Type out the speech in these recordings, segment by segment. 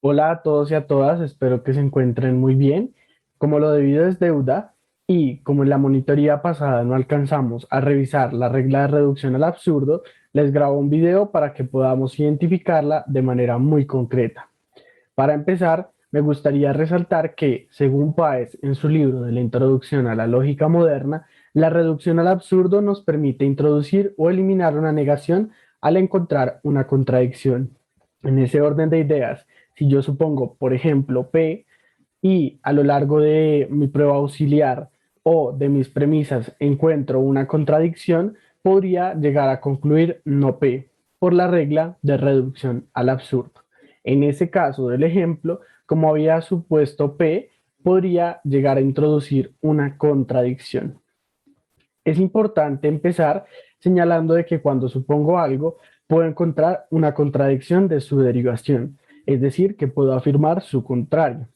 Hola a todos y a todas, espero que se encuentren muy bien. Como lo debido es deuda y como en la monitoría pasada no alcanzamos a revisar la regla de reducción al absurdo, les grabo un video para que podamos identificarla de manera muy concreta. Para empezar, me gustaría resaltar que, según Páez en su libro de la Introducción a la Lógica Moderna, la reducción al absurdo nos permite introducir o eliminar una negación al encontrar una contradicción. En ese orden de ideas, si yo supongo, por ejemplo, P y a lo largo de mi prueba auxiliar o de mis premisas encuentro una contradicción, podría llegar a concluir no P por la regla de reducción al absurdo. En ese caso del ejemplo, como había supuesto P, podría llegar a introducir una contradicción. Es importante empezar señalando de que cuando supongo algo, puedo encontrar una contradicción de su derivación, es decir, que puedo afirmar su contrario.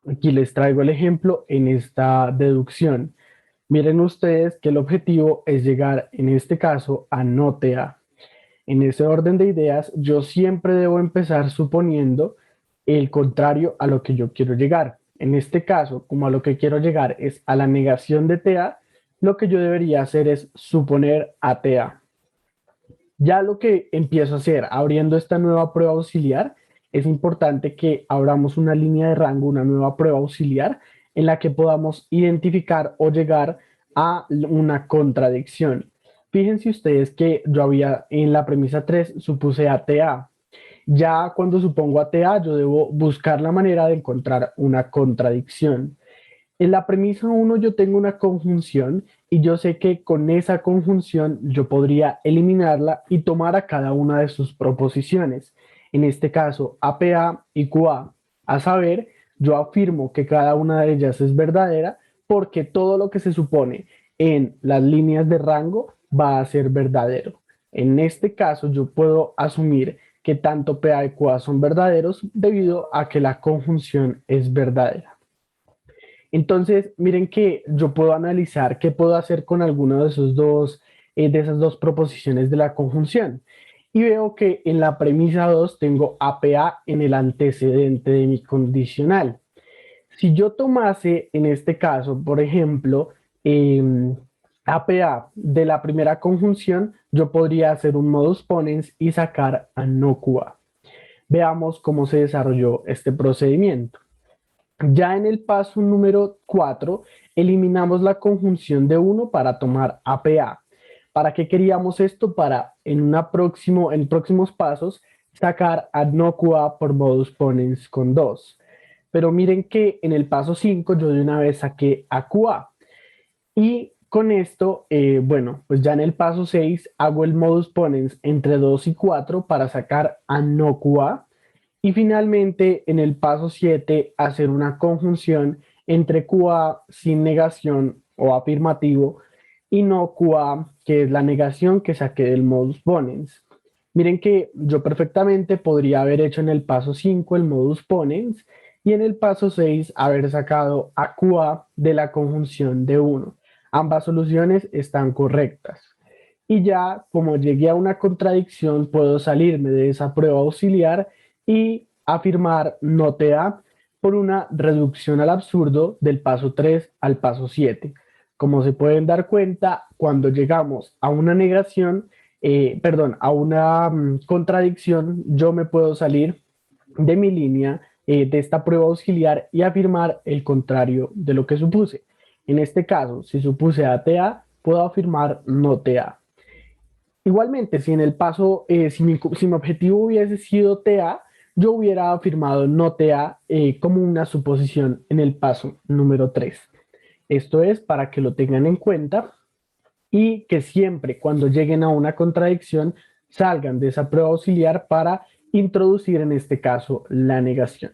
Aquí les traigo el ejemplo en esta deducción. Miren ustedes que el objetivo es llegar, en este caso, a no TA. En ese orden de ideas, yo siempre debo empezar suponiendo el contrario a lo que yo quiero llegar. En este caso, como a lo que quiero llegar es a la negación de TA, lo que yo debería hacer es suponer a TA. Ya lo que empiezo a hacer abriendo esta nueva prueba auxiliar, es importante que abramos una línea de rango, una nueva prueba auxiliar en la que podamos identificar o llegar a una contradicción. Fíjense ustedes que yo había en la premisa 3 supuse ATA. Ya cuando supongo ATA, yo debo buscar la manera de encontrar una contradicción. En la premisa uno yo tengo una conjunción y yo sé que con esa conjunción yo podría eliminarla y tomar a cada una de sus proposiciones. En este caso, APA y QA. A saber, yo afirmo que cada una de ellas es verdadera porque todo lo que se supone en las líneas de rango va a ser verdadero. En este caso, yo puedo asumir que tanto PA y QA son verdaderos debido a que la conjunción es verdadera. Entonces, miren que yo puedo analizar qué puedo hacer con alguno de esas dos proposiciones de la conjunción. Y veo que en la premisa 2 tengo APA en el antecedente de mi condicional. Si yo tomase en este caso, por ejemplo, APA de la primera conjunción, yo podría hacer un modus ponens y sacar a no QA. Veamos cómo se desarrolló este procedimiento. Ya en el paso número 4 eliminamos la conjunción de uno para tomar APA. ¿Para qué queríamos esto? Para en próximos pasos sacar ad nocua por modus ponens con 2. Pero miren que en el paso 5 yo de una vez saqué a QA. Y con esto, bueno, pues ya en el paso 6 hago el modus ponens entre 2 y 4 para sacar a no QA. Y finalmente, en el paso 7 hacer una conjunción entre QA sin negación o afirmativo y no QA, que es la negación que saqué del modus ponens. Miren que yo perfectamente podría haber hecho en el paso 5 el modus ponens y en el paso 6 haber sacado a QA de la conjunción de uno. Ambas soluciones están correctas. Y ya como llegué a una contradicción, puedo salirme de esa prueba auxiliar y afirmar no te da por una reducción al absurdo del paso 3 al paso 7. Como se pueden dar cuenta, cuando llegamos a una negación, perdón, a una contradicción, yo me puedo salir de mi línea de esta prueba auxiliar y afirmar el contrario de lo que supuse. En este caso, si supuse ATA, puedo afirmar no TA. Igualmente, si en el paso, si mi objetivo hubiese sido TA, yo hubiera afirmado no TA como una suposición en el paso número 3. Esto es para que lo tengan en cuenta y que siempre cuando lleguen a una contradicción salgan de esa prueba auxiliar para introducir en este caso la negación.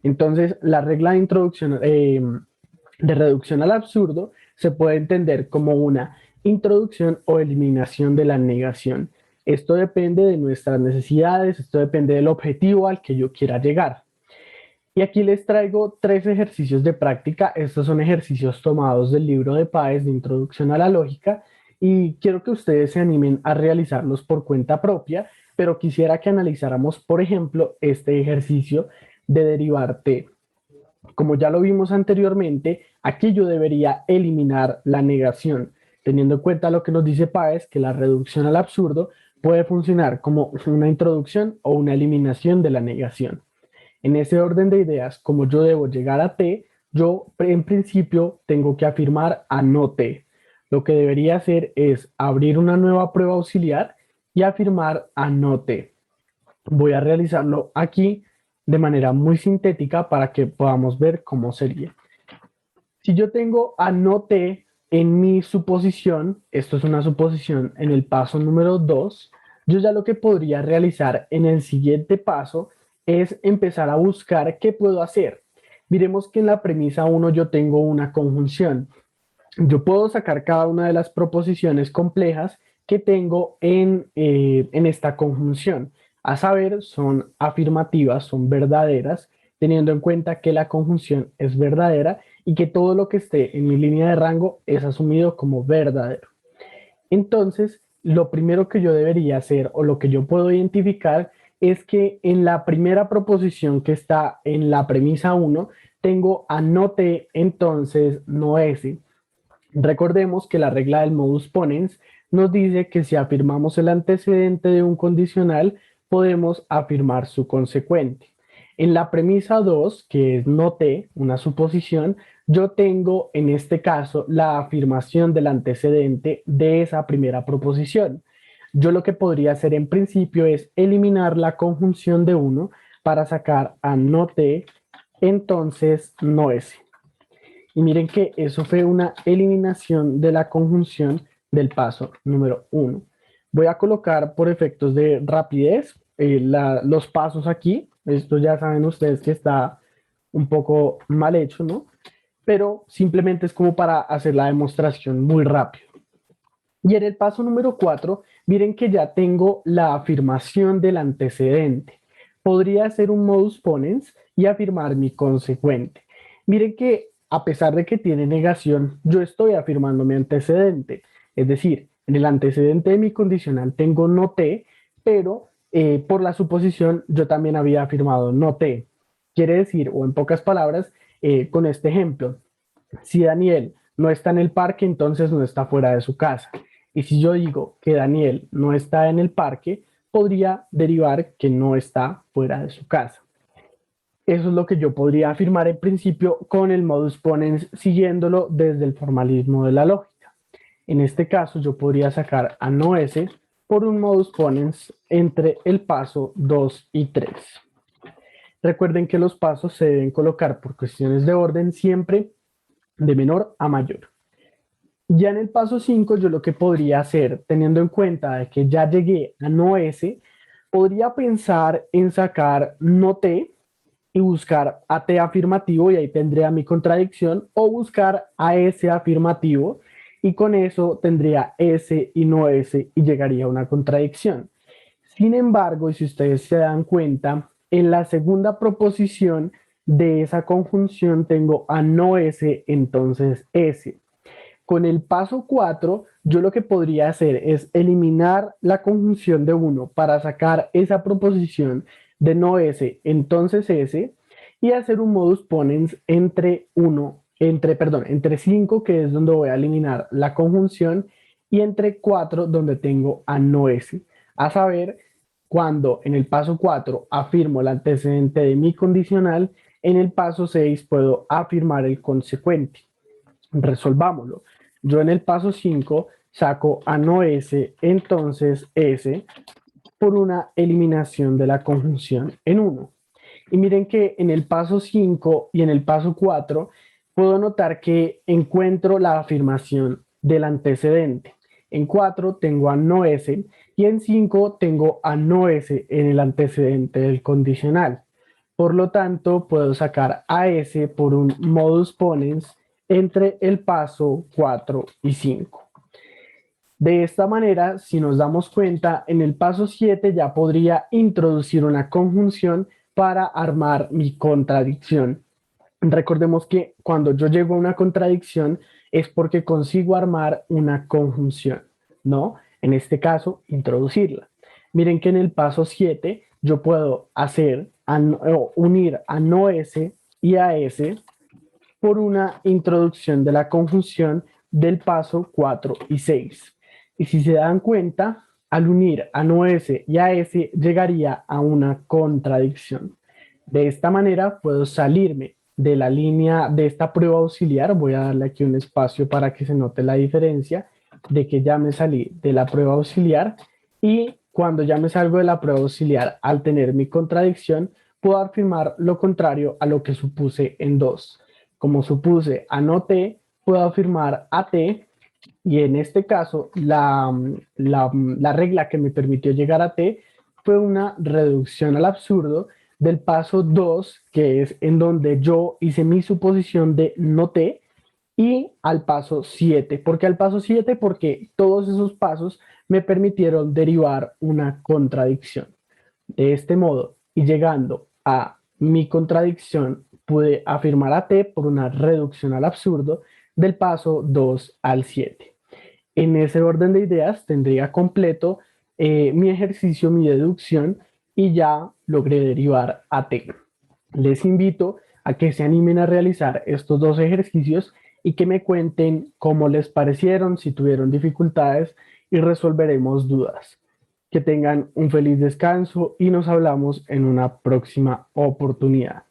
Entonces, la regla de introducción de reducción al absurdo se puede entender como una introducción o eliminación de la negación. Esto depende de nuestras necesidades, esto depende del objetivo al que yo quiera llegar. Y aquí les traigo tres ejercicios de práctica. Estos son ejercicios tomados del libro de Páez de Introducción a la Lógica y quiero que ustedes se animen a realizarlos por cuenta propia pero quisiera que analizáramos, por ejemplo, este ejercicio de derivar t. Como ya lo vimos anteriormente, aquí yo debería eliminar la negación, teniendo en cuenta lo que nos dice Páez, que la reducción al absurdo puede funcionar como una introducción o una eliminación de la negación. En ese orden de ideas, como yo debo llegar a t, yo en principio tengo que afirmar a no t. Lo que debería hacer es abrir una nueva prueba auxiliar y afirmar a no t. Voy a realizarlo aquí de manera muy sintética para que podamos ver cómo sería. Si yo tengo a no t en mi suposición, esto es una suposición en el paso número 2, yo ya lo que podría realizar en el siguiente paso es empezar a buscar qué puedo hacer. Miremos que en la premisa 1 yo tengo una conjunción. Yo puedo sacar cada una de las proposiciones complejas que tengo en esta conjunción. A saber, son afirmativas, son verdaderas, teniendo en cuenta que la conjunción es verdadera y que todo lo que esté en mi línea de rango es asumido como verdadero. Entonces, lo primero que yo debería hacer o lo que yo puedo identificar es que en la primera proposición que está en la premisa 1 tengo a no t, entonces no s. Recordemos que la regla del modus ponens nos dice que si afirmamos el antecedente de un condicional, podemos afirmar su consecuente. En la premisa 2, que es no t, una suposición, yo tengo en este caso la afirmación del antecedente de esa primera proposición. Yo lo que podría hacer en principio es eliminar la conjunción de 1 para sacar a no t, entonces no s. Y miren que eso fue una eliminación de la conjunción del paso número 1. Voy a colocar por efectos de rapidez los pasos aquí. Esto ya saben ustedes que está un poco mal hecho, ¿no? Pero simplemente es como para hacer la demostración muy rápido. Y en el paso número 4, miren que ya tengo la afirmación del antecedente. Podría hacer un modus ponens y afirmar mi consecuente. Miren que a pesar de que tiene negación, yo estoy afirmando mi antecedente. Es decir, en el antecedente de mi condicional tengo no t, pero por la suposición yo también había afirmado no t. Quiere decir, o en pocas palabras, con este ejemplo, si Daniel no está en el parque, entonces no está fuera de su casa. Y si yo digo que Daniel no está en el parque, podría derivar que no está fuera de su casa. Eso es lo que yo podría afirmar en principio con el modus ponens, siguiéndolo desde el formalismo de la lógica. En este caso, yo podría sacar a no s por un modus ponens entre el paso 2 y 3. Recuerden que los pasos se deben colocar por cuestiones de orden siempre de menor a mayor. Ya en el paso 5 yo lo que podría hacer, teniendo en cuenta de que ya llegué a no S, podría pensar en sacar no T y buscar a T afirmativo y ahí tendría mi contradicción, o buscar a S afirmativo y con eso tendría S y no S y llegaría a una contradicción. Sin embargo, y si ustedes se dan cuenta, en la segunda proposición de esa conjunción tengo a no S, entonces S. Con el paso 4, yo lo que podría hacer es eliminar la conjunción de 1 para sacar esa proposición de no S, entonces S, y hacer un modus ponens entre 1, entre 5, que es donde voy a eliminar la conjunción, y entre 4, donde tengo a no S. A saber, cuando en el paso 4 afirmo el antecedente de mi condicional, en el paso 6 puedo afirmar el consecuente. Resolvámoslo. Yo en el paso 5 saco a no S, entonces S, por una eliminación de la conjunción en 1. Y miren que en el paso 5 y en el paso 4 puedo notar que encuentro la afirmación del antecedente. En 4 tengo a no S y en 5 tengo a no S en el antecedente del condicional. Por lo tanto, puedo sacar a S por un modus ponens entre el paso 4 y 5. De esta manera, si nos damos cuenta, en el paso 7 ya podría introducir una conjunción para armar mi contradicción. Recordemos que cuando yo llego a una contradicción es porque consigo armar una conjunción, ¿no? En este caso, introducirla. Miren que en el paso 7 yo puedo hacer, o unir a no S y a S por una introducción de la conjunción del paso 4 y 6. Y si se dan cuenta, al unir a no S y a S llegaría a una contradicción. De esta manera puedo salirme de la línea de esta prueba auxiliar. Voy a darle aquí un espacio para que se note la diferencia de que ya me salí de la prueba auxiliar, y cuando ya me salgo de la prueba auxiliar al tener mi contradicción, puedo afirmar lo contrario a lo que supuse en 2. Como supuse a no T, puedo afirmar a T, y en este caso la regla que me permitió llegar a T fue una reducción al absurdo del paso 2, que es en donde yo hice mi suposición de no T, y al paso 7. ¿Por qué al paso 7? Porque todos esos pasos me permitieron derivar una contradicción. De este modo, y llegando a mi contradicción, pude afirmar a T por una reducción al absurdo del paso 2 al 7. En ese orden de ideas tendría completo mi ejercicio, mi deducción, y ya logré derivar a T. Les invito a que se animen a realizar estos dos ejercicios y que me cuenten cómo les parecieron, si tuvieron dificultades, y resolveremos dudas. Que tengan un feliz descanso y nos hablamos en una próxima oportunidad.